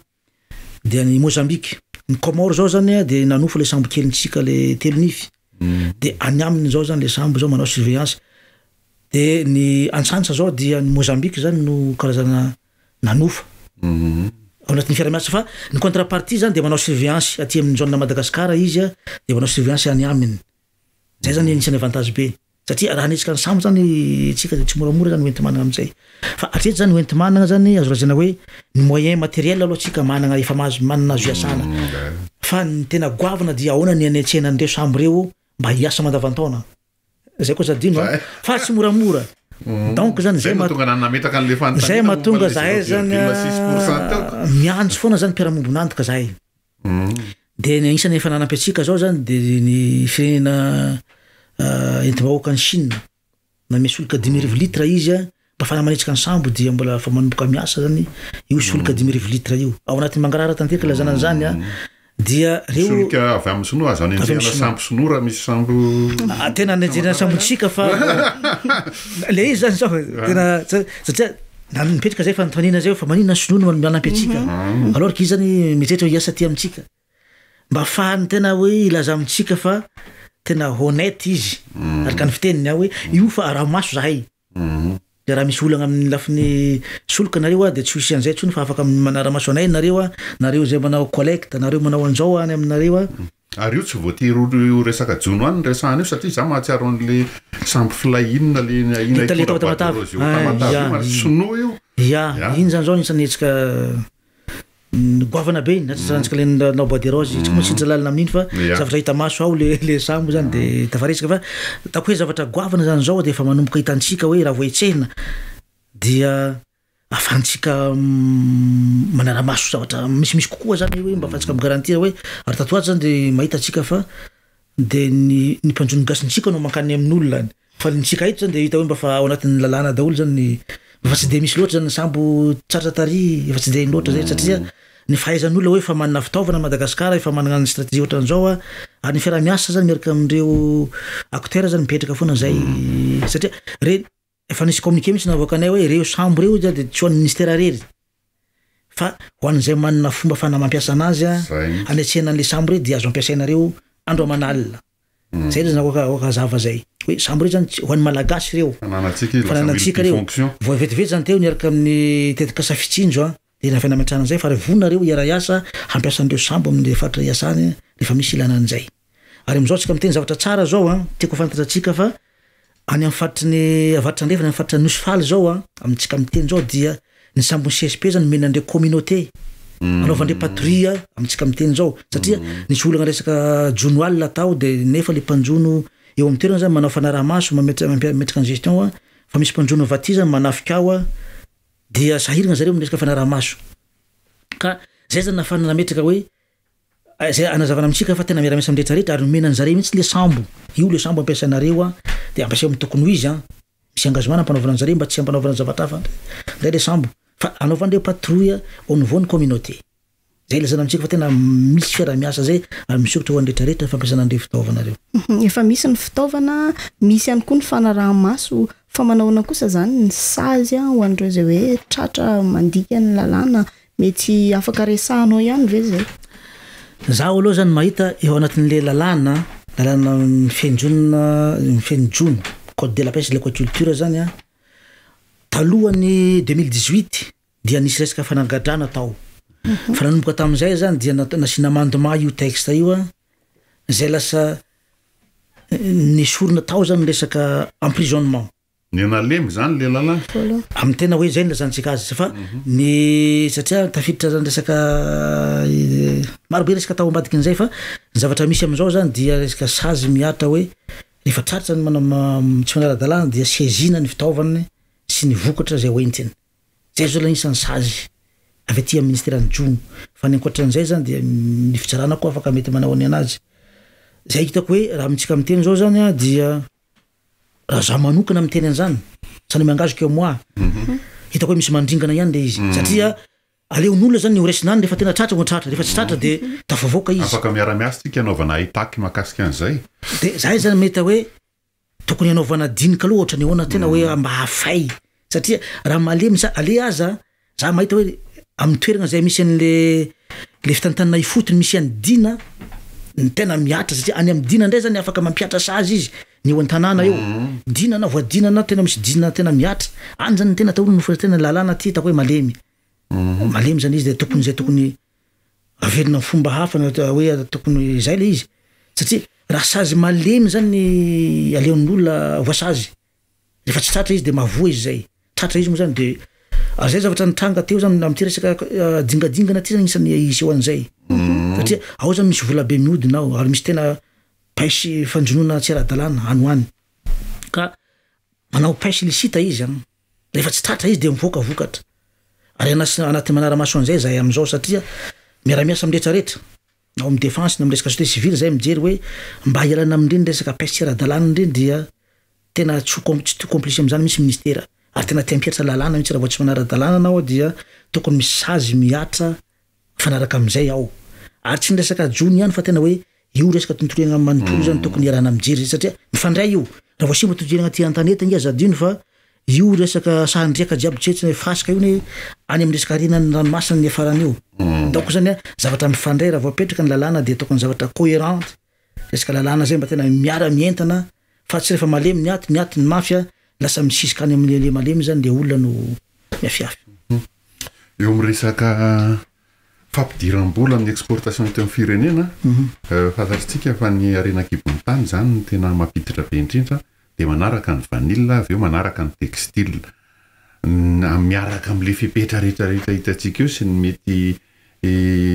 dia ny Mozambique. Ny Comore zao zany dia nanofa le sambo kelintsika le telo nify dia any aminy zao zany le sambo zao manao surveillance. De ny antsantsa zao dia ny Mozambique zany no karazana nanofa ao anatin'ny fiara-miasa. Fa ny contrepartie zany dia manao surveillance aty amin'ny zone na Madagascar izy dia manao surveillance any aminy. Zay zany anisan'ny avantage be satria raha nisika ny sambo zany tsika dia tsy moramora zany hoenti manana amin'izay. Fa atreto zany hoenti manana zany azo razana hoe ny moyen matériel aloha tsika manana efa manana azo iasana. Fa ny tena goavana dia ahoana ny anetsena an'ireo sambo reo mba hiasa mandavantaona. Zay koa zadino fa tsy moramora. Donc zany zay mahatonga zahay zany miantso foana zany mpiara-mombonantoka zahay. De ny isan'ny efa nanampy antsika zao zany dia ny firenena enti-bahoaka ny Chine na misoloka 10,000 litre izy mba fanamanitsika ny sambo dia mbola fa manomboka miasa zany io solika 10,000 litre io ao anatin'ny mangarara tanteraka lazana zany dia reo solika avy amin'ny sinoa azo anenjena sambo sinora misy sambo tena anenjena sambotsika fa le izy zany zao tena satria mipetraka zay fa nifanina zay fa manina sinoa no manampy antsika alors que izy zany mijetra hiasa ty amintsika mba fahany tena hoe ilaza amintsika fa tena honnête izy araka ny fiteniny hoe io fa raha maso zahay. De raha misy olana amin'ny lafiny soloka nareo dia tsy hisy an'izay tsony fa afaka manara-maso anay nareo zay manao collecte nareo manao an'izao any aminareo ary io tsy voatery resaka jono any resahana io satria za mahatsiaro an'le sambo filahinina le sinoa io iny zany zao nisan'ny etsika goavana be na tsy zantsika le nao bois de rose tsy moa tsy lalina amin'iny fa zavatra hita maso ao le sambo zany dia tafaresika fa tako hoe zavatra goavana zany zao dia efa manomboka hitantsika hoe raha voetsehina dia afantsika manara-maso zavatra misimisy kokoa zany hoe mba afantsika migarantira hoe ary tatoato zany dia mahita atsika fa dia ny mpanjony gasintsika no mankany amin'olona fa nitsika eto zany dia hita hoe mba fa ao anatin'ny lalàna daholo zany efa tsy dia misy loatra zany sambo tsaratra tary efa tsy dia loatra zay satria ny fahaizan'olona hoe efa manana fitaovana Madagascar efa manana ny stratégie ohatran'izao ary ny fiara-miasa zany miaraka amin'ireo acteurs zany mipetraka foana zay satria efa nisy communiqué mihitsy navoakanay hoe reo sambo reo de tsy ho an'ny ministera rery fa ho an'izay manana fomba fana mampiasa anazy anatsena an'le sambo rey de azo ampiasainareo andro amanalina zay le zany zava zay hoe sambo reo zany ho an'ny malagasy reo fananatsika reo vo vetivety zany teo niaraka amin'ny tetika safitsinjo de na fianametrana zay fa revonareo iara-iasa hampiasan'ireo sambo amin'ny faritra iasany rehefa misy ilana an'izay ary am'izao tsika miteny zavatra tsara zao tiako fantatratsika fa any amin'ny faritry ny avaritra andrefana amin'ny faritra nosy faly zao amintsika miteny zao dia ny sambo ny CSP zany menandre communauté anaovandre patrouille amintsika miteny zao satria nisy olana resaka jonoalina tao de nefa le mpanjono eo amin'ny toerana zany manao fanaramaso metraka ny gestion fa misy mpanjono vaty zany manafika ao dia sahirana zareo amin'ny resaka fanaramaso ka zay zany nafana nametraka hoe zay anazavana amitsika fa tena miara-miasa amindrehetrarehetra ary nomenany zareo mihitsy le sambo io le sambo ampiasainareo de ampiaseo amin'ny tokony ho izy misy engagement ampanaovana zareo mba tsy ampanaovana zavatra hafa nday le sambo fa anaovandreo patrouille au niveau ny communauté zay le zany amitsika fa tena misy fiara-miasa zay ary misoritra ho an'rehetrarehetra fampiasanandreo fitaovana reo efa misy ny fitaovana misy ihany koa ny fanaraha-maso fa manaona kosa zany ny sazy ho an'ireo zay hoe tratra mandika ny lalàna mety afaka resahanao ihany ve zay zaho aloha zany mahita eo anatin'le lalàna mifenjono code de la pêche de l'aquaculture zany talohany 2018 dia nisy resaka fanagadrana tao fa nanomboka tamin'izay zany dia nasina mandement io texte io zay lasa nisorona tao zany resaka emprisonnement ny analemy zany le lalàna amin'ny tena hoe zay ny lazantsika azy fa ny satria tafiditra zany resaka marobe resaka tao ambadiky n'izay fa ny zavatra misy am'izao zany dia resaka sazy miatra hoe rehefa tratra zany tsy manara-dalàna dia sezina ny fitaovany sy ny vokatra zay hoentiny zay zao lanisany sazy avy aty amin'ny ministera ny jono fa ny ankoatran'izay zany dia ny fitsarana koa afaka mety manao any anazy zay hitako hoe raha mitsika miteny zao zany dia raha za manokana miteny an'izany sany miangazoko eo moi hitako hoe misy mandringana ihany le izy satria aleon'olona zany horesinany rehefa tena tratra tratra rehefa tsy tratra de tafavoaka izy afaka miara-miasa tsika anaovana aitaky mahakasika an'izay de zay zany mety hoe tokony anaovana dinika aloha ohatra ny ahoana tena hoe mba hafay satria raha malemy ale aza za mahita hoe amin'ny toerana zay misy an'le fitantanana ifotony misy any dina ny tena miatra satria any amin'ny dina ndray zany afaka mampiatra sazy izy ny eo an-tanàna eo dinana voadinana tena misy dina tena miatra any zany tena taolo nofa tena lalàna ty hitako hoe malemy zany izy de tokony zay tokony averina fomba hafa hoe tokony zay le izy satria raha sazy malemy zany aleon'olona voasazy rehefa tsy tratra izy de mavoa izy zay tratra izy moa zany de zay zavatra nitranga teo zany amty resaka dingadingana ty zany isany isy eo an'izay satria ao zany misy vola be mihodina ao ary misy tena pêche fanjonona tsy ara-dalàna anoany ka manao pêche licite izy rehefa tsy tratra izy de mivoaka vokatra ary anaty manara-maso an'izay zay am'izao satria miara-miasa amrehetrarehetra ao amin'ny défense na amin'ny resaka société civile zay mijery hoe mba hialana amindreny resaka pêche tsy ara-dalàna ndreny dia tena tsy to complice am'izany misy ministera ary tena tempiatra lalàna mihitsy raha vao tsy manara-dalàna anao dia tokony misy sazy miatra fanaraka am'izay ao ary tsy niresaka jony ihany fa tena hoe io resaka tontoriana manontolo zany tokony iarana mijery zatria mifandray io raha vao simba tontoriana ty an-tanety ngia zadino fa io resaka sahandriaka jiaby tsetrina fasika io ny any amin'ny resaka arinany ranomasina ny afarany io donc zany zavatra mifandray raha vao apetraka ny lalàna de tokony zavatra cohérente resaka lalàna zay mba tena miara mientana fa tsy rehefa malemy miaty ny mafia lasa misisika any amin'le malemy zany le olona no miafiafy eo miresaka fampidiram-bola amin'ny exportation teo amin'ny firenena fantatritsika fa ny arenakibony tany zany no tena mampiditra be indrindra de manaraka ny vanilla avy eo manaraka ny textile miaraka am'le fipetra rehetrarehetra hitatsika eo sy ny mety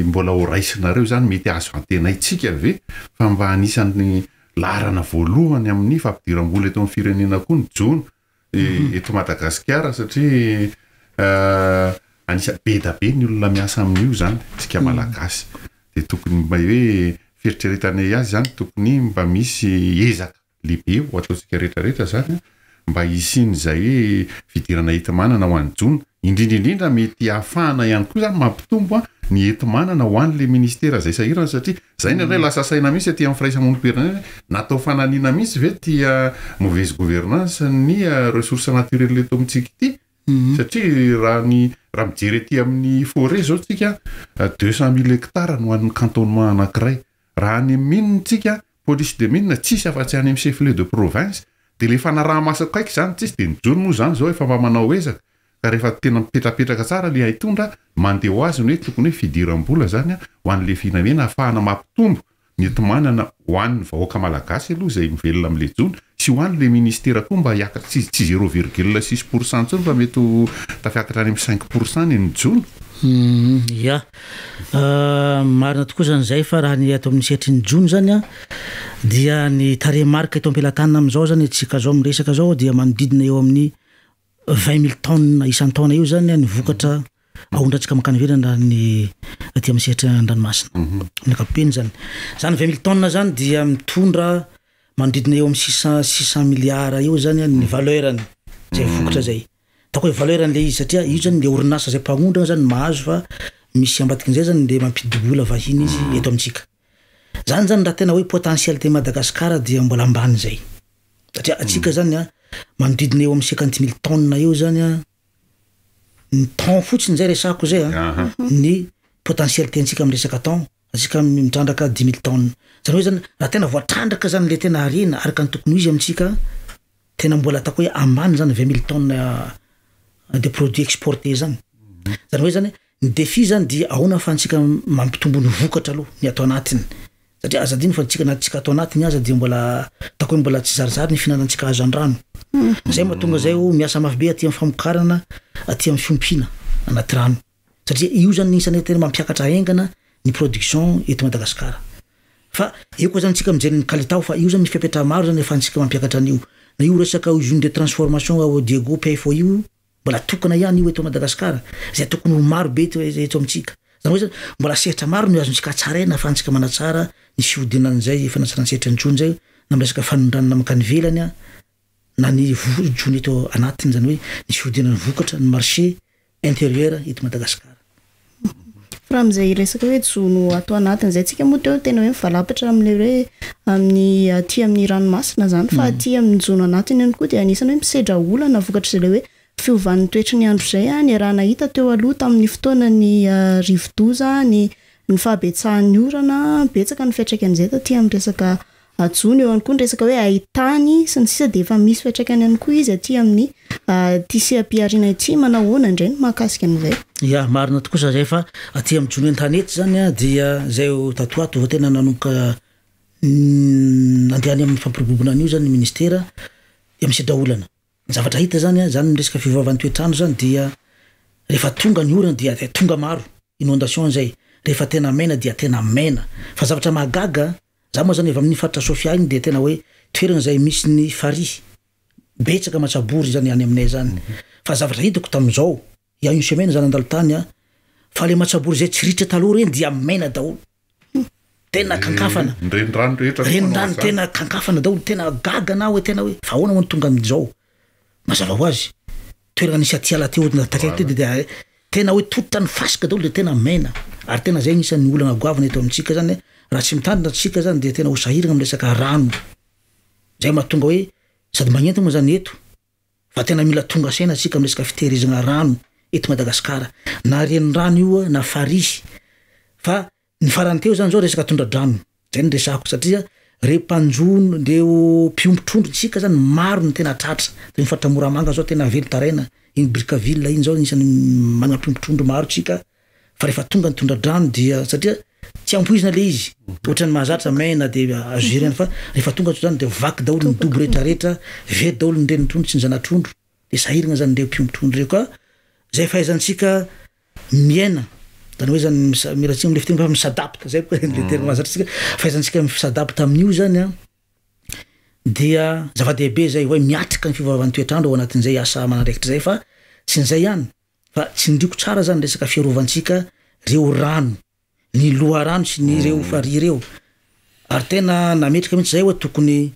mbola horaisinareo zany mety azo antenaitsika ve fa mba anisan'ny larana voalohany amin'ny fampidiram-bola eto amin'ny firenena koa ny jono eto Madagasikara satria anisa be da be ny olona miasa amin'io zany tsika malagasy de tokony mba hoe fieritreretana azy zany tokony mba misy ezaka lehibe ho ataotsika rehetrarehetra zany mba isiny zay hoe fidirana hita manana ho an'ny jono indrindraindrindra mety ahafahana ihany koa zany mampitombo ny enti-manana ho an'le ministera zay sahirana satria zay ny lasa saina mihitsy aty amin'ny firaisamonim-pirenena natao fananiana mihitsy ve tia mauvaise gouvernance ny ressources naturelles eto amintsika ity satria raha mijery ety amin'ny forêt zao tsika 200 000 hectares no an'ny cantonnement anankiray raha any minina tsika police de mine tsisy afa-tsy any amin'ny chef-lieu de province de le fanaraha masako kaiky zany tsisy de nijony moa zany zao efa mba manao ezaka ka rehefa tena mipetrapetraka tsara le haitondra mandeha ho azy ny hoe tokony hoe fidiram-bola zany ho an'le fihinanena ahafahana mampitombo ny enti-manana ho an'ny vahoaka malagasy aloha zay mivelona amin'le jony sy ho an'le ministera koa mba hiakatra tsy 0,6% tsony fa mety tafiakatra any amin'ny 5% ny jony ya marina tokoa zany zay fa raha ny ato amin'ny setry ny jony zany a dia ny taremarika eto ampelantanina amin'izao zany tsika zao miresaka zao dia manodidina eo amin'ny 20 000 tonnes isan'ny taona io zany ny vokatra ahondratsika makany velana ny aty amin'ny sehatra an-dranomasina ny ankapobeny zany 20 000 tonnes zany dia mitondra manodidina eo amin'ny 600 milliards eo zany ny valeurany zay vokatra zay tako hoe valeurany le izy satria io zany le orinasa zay mpagnondrana zany mahazo fa misy ambadikin'izay zany de mampidibola vahiny izy eto amintsika zany raha tena hoe potentialité Madagasikara dia mbola ambany zay satria atsika zany manodidina eo amin'ny 50 000 tonnes eo zany ny temps fotsiny zay resako zay ny potentialité antsika amin'ny resaka temps atsika mitrandraka 10 000 tonnes zany hoe zany raha tena voatrandraka zany le tena arena araka ny tokony izy amintsika tena mbola atako hoe ambany zany 20 000 tonnes de produits exportés zany zany hoe zany ny défi zany dia ahoana ahafahantsika mampitombo ny vokatra aloha ny atao anatiny satria azadiny fa ntsika natsika atao anatiny aza dia mbola tako hoe mbola tsy zarizary ny finanantsika azo andrano zay mahatonga zay miasa mafy be aty amin'ny famokarana aty amin'ny fiompiana anaty rano satria io zany isany tena mampiakatra aingana ny production eto Madagasikara fa io koa zany tsika mijery ny kalitao fa io zany misy fiapetra maro zany ahafahantsika mampiakatra an'io na io resaka usine de transformation ao Diego PFO io mbola tokana ihany io eto Madagasikara zay tokony ho maro be eto amintsika zany hoe mbola sehatra maro ny azontsika tsaraina ahafahantsika manatsara ny fiodinan'izay fanasarany sehatra ny jony zay na miresaka fanondranana makany velany na ny jony eto anatiny zany hoe ny fiodinan'ny vokatra ny marché intérieur eto Madagasikara raha am'izay resaka hoe jono atao anatiny zay tsika moa teo tena hoe mivalapatra amin'le hoe amin'ny aty amin'ny ranomasina zany fa aty amin'ny jono anatiny ihany koa dia anisany hoe misedra olana vokatra zay le hoe fiovan'ny toetra ny andro zay ny raha nahita teo aloha tamin'ny fotoana ny rivodoza ny fahabetsahan'ny orana betsaka ny fiatraikan'izay taty amin'ny resaka jono eo ihany koa ny resaka hoe ahitany sy ny sisa de efa misy fiatraikany ihany koa izy aty amin'ny tisiam-piariana ity manao ahoana indray ny mahakasika an'izay ya marina tokoa zay fa aty amin'ny jono an-tanety zany dia zay tatoato vao tena nanomboka andehany amin'ny fampirobobona an'io zany ny ministera dia misedra olana zavatra hita zany zany miresaka fivavavan'ny toetrandro zany dia rehefa tonga ny orana dia tonga maro inondation zay rehefa tena mena dia tena mena fa zavatra mahagaga za moa zany efa amin'ny faritra Sofia igny dia tena hoe toerana zay misy ny farihy betsaka matsabory zany any aminay zany fa zavatra hitako tam'izao ia une semaine zany andalo tany fa le matsabory zay tsy ritra taloha reny dia mena daholo tena kankafana renirano tena kankafana daholo tena gaga na hoe tena hoe fa ahoana moa ny tonga amin'izao mazava ho azy toerana nisy atiala teo takety dia tena hoe totitra ny fasika daholo dia tena mena ary tena zay nisan'ny olana goavana eto amintsika zany raha tsy mitandrina tsika zany dia tena ho sahirana amin'ny resaka rano zay mahatonga hoe sady magnenty moa zany eto fa tena mila tonga saina tsika amin'ny resaka fitehirizana rano eto Madagasikara na renirano io na farihy fa ny farany teo zany zao resaka tondra-drano zay ny resako satria rempanjono ndeo mpiombon-trondro tsika zany maro ny tena tratra de mifaritra Moramanga zao tena velo taraina iny Brickaville iny zao nisany magnampiombon-trondro maro tsika fa rehefa tonga ny tondra-drano dia satria tsy ampoizina le izy ohatrany mahazatra mena de azirena fa rehefa tonga zany de vaky daholo ny dobo rehetrarehetra very daholo ny renitrondro sy ny zanatrondro de sahirana zany ndeo mpiombon-trondro reo koa zay fahaizantsika miaina zany hoe zany miratsy am'le fiteny fa misadapta zay koa le terme mahazatra tsika fahaizantsika misadapta amin'io zany dia zava-dehibe zay hoe miatrika ny fivavavan'ny toetrandro ao anatin'izay asa manandraikitra zay fa tsy n'izay ihany fa tsy ndriko tsara zany resaka fiarovantsika reo rano ny loha rano sy ny reo farihy reo ary tena nametrika mihitsy zay hoe tokony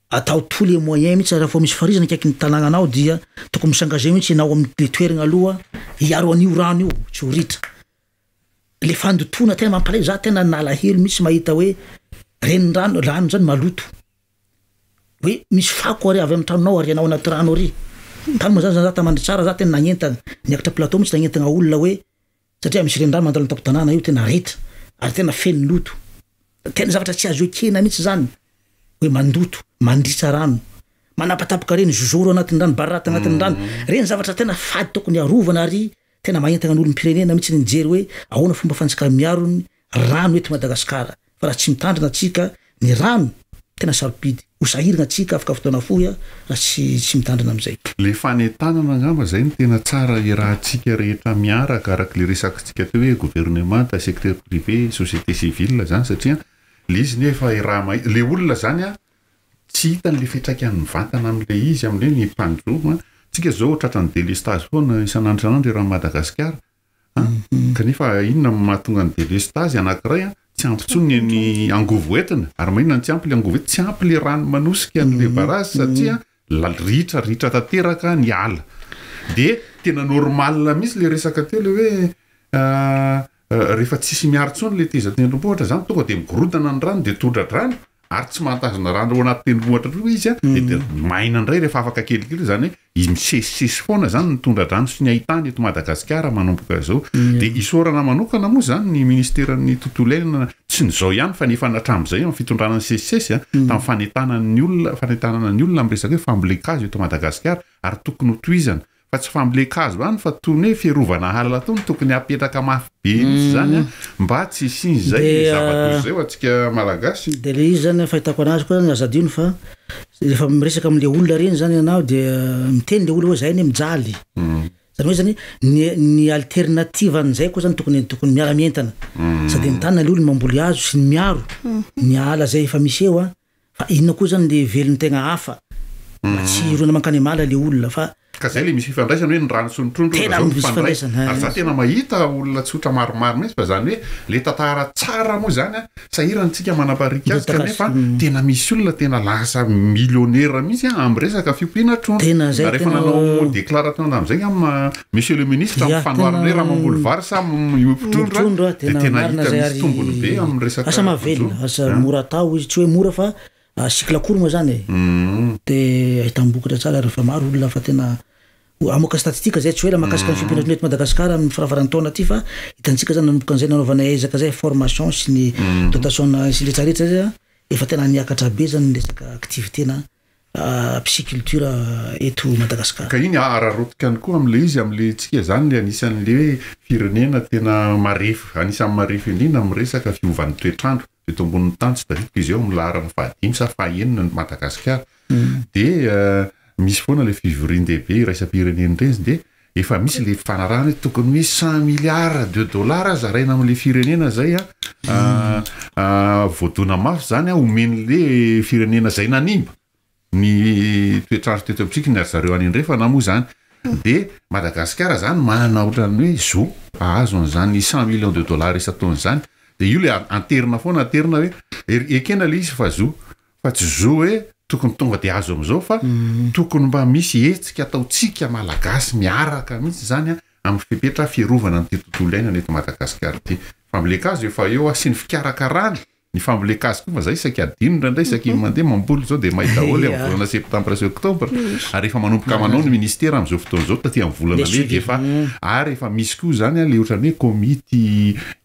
atao tous les moyens mihitsy raha fa misy farizana kaiky ny tanàgnanao dia tokony misengage mihitsy ianao am'le toeragna aloha hiaro an'io rano io tsy ho ritra le fandotona tena mampalay za tena nalahelo mihitsy mahita hoe rano zany maloto hoe misy fako ary avy amin'ny tranonao ary anao anaty rano ary tany moa zany za tamandry tsara za tena nagnentana niakatra plateau mihitsy nagnentana olona hoe satria misy renirano mandalo tapo-tanàna io tena ritra ary tena feno loto tena zavatra tsy azo ekena mihitsy zany hoe mandoto mandritsa rano manapatapoka reny zozoro anatin'ny rano barata anatin'ny rano reny zavatra tena fady tokony arovana ary tena magnentana n'olom-pirenena mihitsy ny nijery hoe ahoana fomba fantsika miaro ny rano eto Madagasikara fa raha tsy mitandrina atsika ny rano tena saropidy hosahirina atsika afaka fotoana fohy raha tsy mitandrina am'izay le fanentanana angamba zay ny tena tsara irahantsika rehetra miaraka araka le resakintsika teo hoe gouvernement secteur privé société civile zany satria le izy nefa le olona zany a tsy hitan'le fitraikany vantana am'le izy am'le ny mpandroma tsika zao tratrany délestage foana isan'andro raha Madagasikara kanefa inona mahatonga ny délestage anankiray tsy ampitsony ny angovo entina ary maninona tsy ampy le angovo tsy ampy le rano manosika an'le barazy satria ritra tanteraka ny ala de tena normal mihitsy le resaka teo le hoe rehefa tsisy miarotsony le tezatendrombohatra zany tonga de migorodana ny rano de tondra-drano ary tsy mahatazona rano anaty tendrombohatra ro izy de maina indray rehefa afaka kelikely zany hoe misesisesy foana zany ny tondra-drano sy ny ahitany eto Madagasikara manomboka zao de isorana manokana moa zany ny ministeran'ny tontolo iainana tsy nizao ihany fa nefa natram'izay amin'ny fitondrana ny sesisesy tamin'ny fanentanana ny olona am'resaka hoe fambolekazo eto Madagasikara ary tokony ho toizana fa tsy fambolekazo any fa tony hoe fiarovana ala tony tokony apetraka mafy be mihitsy zany mba tsy isiny zay zava-toy zay ho atsika malagasy de le izy zany fahitako anazy koa zany azadino fa rehefa miresaka am'le olona reny zany ianao de miteny le olona hoe zay ny mijaly zany hoe zany ny alternative an'izay koa zany tokony miara-mientana sady mitana le olona mamboly azo sy ny miaro ny ala zay efa misy eo fa inona koa zany le velony tegna hafa tsy irona mankany amala le olona fa ka zay le misy fifandraisana hoe ny rano sy ny trondro ary za tena mahita olona tsotra maromaro mihitsy fa zany hoe le tantara tsara moa zany sahirantsika manaparika azy kanefa tena misy olona tena lasa millionnaire mihitsy am'resaka fiompiana trondro rehefa nanao déclaration am'izay monsieur le ministre am'fanoarana raha mamboly vary sa miompy trondro de tena hita misy tombony be am'y resaka asa mavelona asa mora atao izy tsy hoe mora fa cycle moa zany de ahitambokatra tsara rehefa maro olona fa tena amoaka statistika zay tsy hoe la makasika ny fiompiana trondro eto Madagasikara amin'ny faravaran-taona aty fa hitantsika zany nanomboka an'izay nanaovana ezaka zay formation sy ny dotation sy retraretra zay efa tena niakatra be zany ny resaka activité-na pisciculture eto Madagasikara ka iny ararotika any koa am'le izy am'le tsika zany le anisan'le hoe firenena tena marefo anisan'ny marefo indrindra am'resaka fiovan'ny toetrandro eto ambonin'ny tany tsy tadidiko izy eo milaharany fahadimy sa fahaenina ny Madagasikara de misy foana le fivorian-dehibe iraisam-pireneny reny de efa misy le fanarahana hoe tokony hoe 100 milliards de dollars zaraina am'le firenena zay voadona mafy zany omen'le firenena zay nanimba ny toetrandro teto amitsika ny zareo any andrefa na moa zany de Madagasikara zany manana ohatrany hoe zo ahazo an'izany 100 millions de dollars isataony zany de io le anterina foana hoe ekena le izy fa zo fa tsy zo hoe tokony tonga de azo am'izao fa tokony mba misy hetsika ataotsika malagasy miaraka mihitsy zany amin'ny fipetra fiarovana ny tontolo iainana eto Madagasikara ty fambolekazo efa eo sy ny fikarakarana ny fambolekazo koa fa zay isaky adino ndraindray isaky mandeha mamboly zao de mahita daholo amin'ny volana septambra sy oktobra ary efa manomboka manao ny ministera am'izao fotoana zao taty amin'ny volana le de efa ary efa misy koa zany le ohatrany hoe komity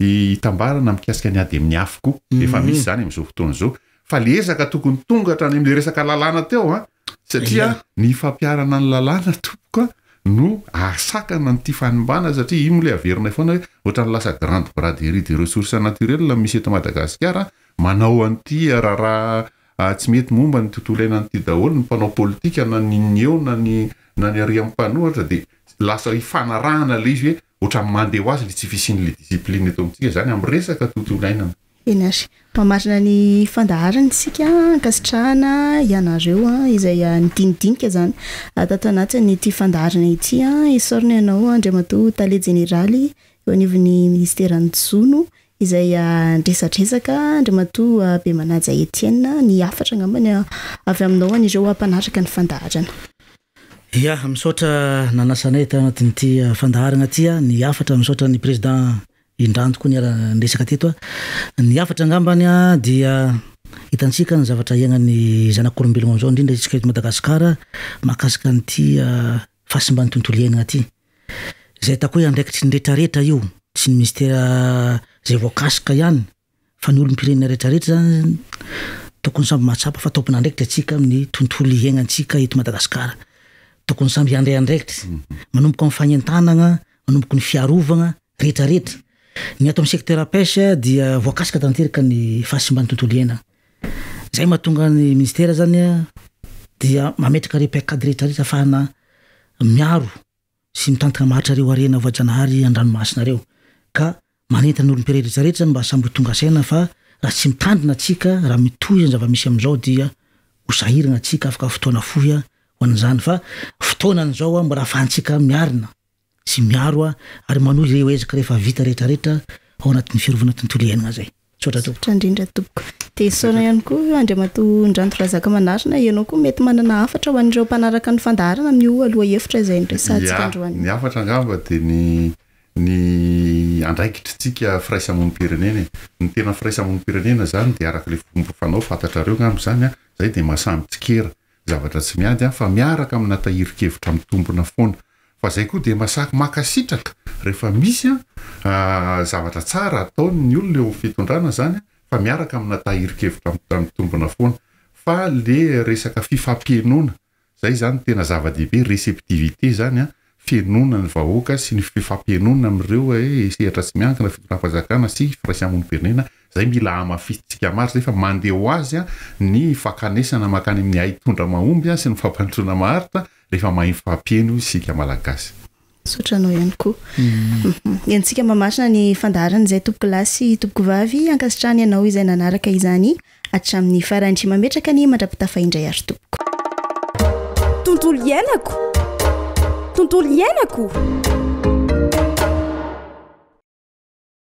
hitambarana mikasika ny ady amin'ny afo koa efa misy zany am'izao fotoana zao fa le ezaka tokony tongatra any am'le resaka lalàna teo satria ny fampiarana ny lalàna tompoka no asakana ny ty fanimbana satria ino le averina foana hoe ohatrany lasa grande braderie de ressources naturelles misy eto Madagasikara manao an'ity raha tsy mety momba ny tontolo iainan'ity daholo ny mpanao politika na ny eo na ny ary amin'ny mpanohatra de lasa hifanarahana le izy hoe ohatrany mandeha ho azy le tsy fisiany le discipline eto amintsika zany amin'ny resaka tontolo iainana Inasy mamarina ny fandaharany sika ankasitrahana ianareo izay nidinidinika zany tatanatiny ity fandaharana ity isorina ianao Andriamatoa Tale Jeneraly eo anivon'ny ministeran'ny Zono izay ndresatresaka andrimatoa be manaja Etienne ny afatra ngambany avy aminao an'ireo ampanatraka ny fandaharana. Ya, misaotra nanasanay tao anatin'ity fandaharana ty ny afatra misaotra ny président Indrando koa niara-ndresaka teto ny afatra ngambany dia hitantsika ny zavatra iainan'ny zanak'olombelogno am'izao indrindra isika eto Madagasikara mahakasika an'ity fahasimbany tontolo iainana ty. Zay tako hoe andraikitry ny rehetrarehetra io, tsy ny ministera zay voakasika ihany fa ny olom-pirenena rehetrarehetra zany tokony samby mahatsapa fa tompona andraikitra atsika amin'ny tontolo iainantsika eto Madagasikara. Tokony samby andray andraikitra manomboka amin'ny fagnentanana, manomboka ny fiarovana rehetrarehetra. Ny ato amin'ny secteur pêche dia voakasika tanteraka ny fahasimbany tontolo iainana. Zay mahatonga ny ministera zany dia mametraka repecade rehetrarehetra afahana miaro sy mitantana maharitra reo arena voajanahary an-dranomasina reo ka manentana ny olom-pirenena rehetra mba samby tonga saina fa raha tsy mitandrina atsika raha mitohy ny zava-misy am'izao dia hosahirana atsika afaka fotoana fohy ho an'izany fa fotoanan'izao mbola ahafahantsika miarina sy miaro ary manohy ireo ezaka rehefa vita rehetrarehetra ao anatin'ny fiarovana tontolo iainana zay. Sotra indrindra tompoko. Dia saona ihany koa Andriamatoa Ndranto Razaka Manarina, ianao koa mety manana afatra ho an'ireo mpanaraka ny fandaharana amin'io aloha hevitra izay ndresantsika androany. Ny afatra ngamba dia ny andraikitritsika firaisamonim-pirenena. Ny tena firaisamonim-pirenena zany dia araka le fomba fanao fantatrareo ngamba zany zay dia mahasamby tsikera zavatra tsy miady fa miaraka amina tahirikevitra mitombona foana. Fa zay koa dia masaky makasitraka rehefa misy zavatra tsara ataon'ny olona eo fitondrana zany fa miaraka amina tahirikevitra mitombona foana. Fa le resaka fifampienona zay zany tena zava-dehibe, receptivité zany fienona ny vahoaka sy ny fifampienona amin'ireo sehatra tsy miankina fitondram-panjakana sy firaisamonim-pirenena. Zay mila amafisitsika maro zay fa mandeha ho azy ny fakanesana makany amin'ny aitondra mahomby sy ny fampandroana maharitra rehefa mahay fifampieno isika malagasy. Sotranao ihany koa. Iantsika mamarina ny fandaharana izay tompoko lasy tompoko vavy ankasitrany ianao izay nanaraka izany hatramin'ny farany mametraka ny mandrapitafa indray ary tompoko. Tontolo iainako.